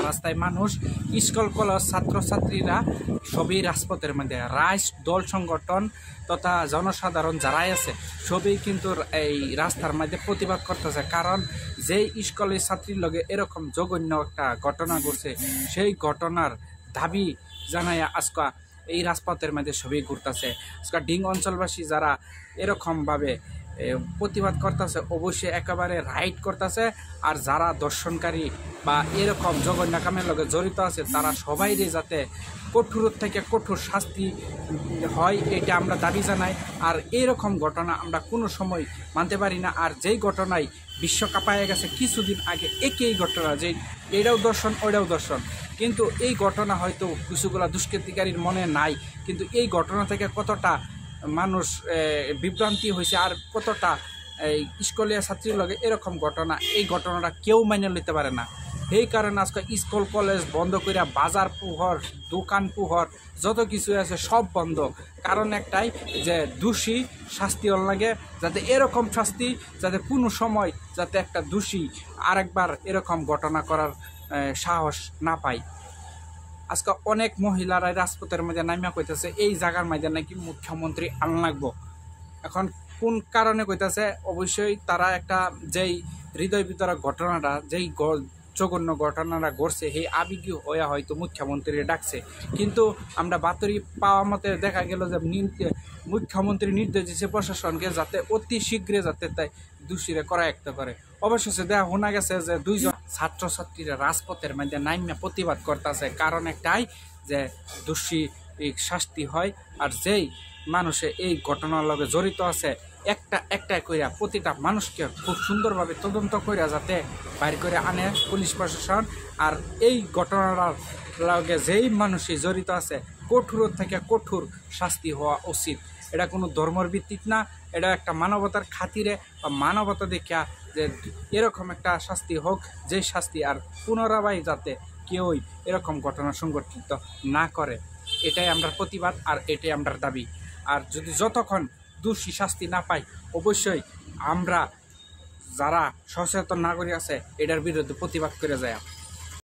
রাস্তায় মানুষ, school college ছাত্রছাত্রীরা সবই রাজপথের মধ্যে, দল সংগঠন তথা জনসাধারণ যারাই আছে সবই কিন্তু এই রাস্তার মধ্যে প্রতিবাদ করতেছে। কারণ যেই স্কুলের ছাত্রীর লগে এরকম জঘন্য একটা ঘটনা ঘটছে, সেই ঘটনার দাবি জানায় আজকে এই রাজপথের মধ্যে সবই ঘুরতেছে। আজকে ডিং অঞ্চলবাসী যারা এরকমভাবে প্রতিবাদ করতেছে, অবশ্যই একেবারে রাইট করতেছে। আর যারা দর্শনকারী বা এরকম জঘন্য কামের লগে জড়িত আছে তারা সবাইরে যাতে কঠোর থেকে কঠোর শাস্তি হয়, এটা আমরা দাবি জানাই। আর এরকম ঘটনা আমরা কোনো সময় মানতে পারি না। আর যেই ঘটনায় বিশ্ব কাঁপায় গেছে কিছুদিন আগে, একই ঘটনা, যে এটাও দর্শন ওইটাও দর্শন, কিন্তু এই ঘটনা হয়তো কিছুগুলা দুষ্কৃতিকারীর মনে নাই, কিন্তু এই ঘটনা থেকে কতটা মানুষ বিভ্রান্তি হয়েছে আর কতটা স্কুলীয় ছাত্রীর লগে এরকম ঘটনা, এই ঘটনাটা কেউ মেনে নিতে পারে না। এই কারণে আজকে স্কুল কলেজ বন্ধ করে বাজার পুহর, দোকান পুহর যত কিছু আছে সব বন্ধ। কারণ একটাই, যে দোষী শাস্তি হল লাগে, যাতে এরকম শাস্তি যাতে কোনো সময় যাতে একটা দোষী আরেকবার এরকম ঘটনা করার সাহস না পায়। আজকে অনেক মহিলারা রাজপথের মধ্যে নামিয়া কইতেছে এই জায়গার মধ্যে নাকি মুখ্যমন্ত্রী আন লাগবো। এখন কোন কারণে কইতেছে, অবশ্যই তারা একটা যেই হৃদয় বিতরক ঘটনাটা, যেই জঘন্য ঘটনাটা ঘটছে, সেই আবেগী হয়ে হয়তো মুখ্যমন্ত্রী ডাকছে। কিন্তু আমরা বাতরি পাওয়া মতে দেখা গেল যে মুখ্যমন্ত্রী নির্দেশ দিচ্ছে প্রশাসনকে যাতে অতি শীঘ্রে যাতে তাই দোষীরা করায়ত্ত করে। অবশেষে দেখা শোনা গেছে যে 2 জন ছাত্রছাত্রীরা রাজপথের মধ্যে নামিয়া প্রতিবাদ করতেছে। কারণ একটাই, যে দোষী শাস্তি হয়। আর যেই মানুষে এই ঘটনার লগে জড়িত আছে একটা কইরা প্রতিটা মানুষকে খুব সুন্দরভাবে তদন্ত কইরা যাতে বাইর করে আনে পুলিশ প্রশাসন। আর এই ঘটনার লগে যেই মানুষই জড়িত আছে কঠোর থেকে কঠোর শাস্তি হওয়া উচিত। এটা কোনো ধর্মের ভিত্তিক না, এটা একটা মানবতার খাতিরে বা মানবতা দেখা যে এরকম একটা শাস্তি হোক, যে শাস্তি আর পুনরায় যাতে কেউই এরকম ঘটনা সংঘটিত না করে। এটাই আমরা প্রতিবাদ আর এটাই আমরা দাবি। আর যদি যতক্ষণ দোষী শাস্তি না পাই, অবশ্যই আমরা যারা সচেতন নাগরিক আছে এটার বিরুদ্ধে প্রতিবাদ করে যায়।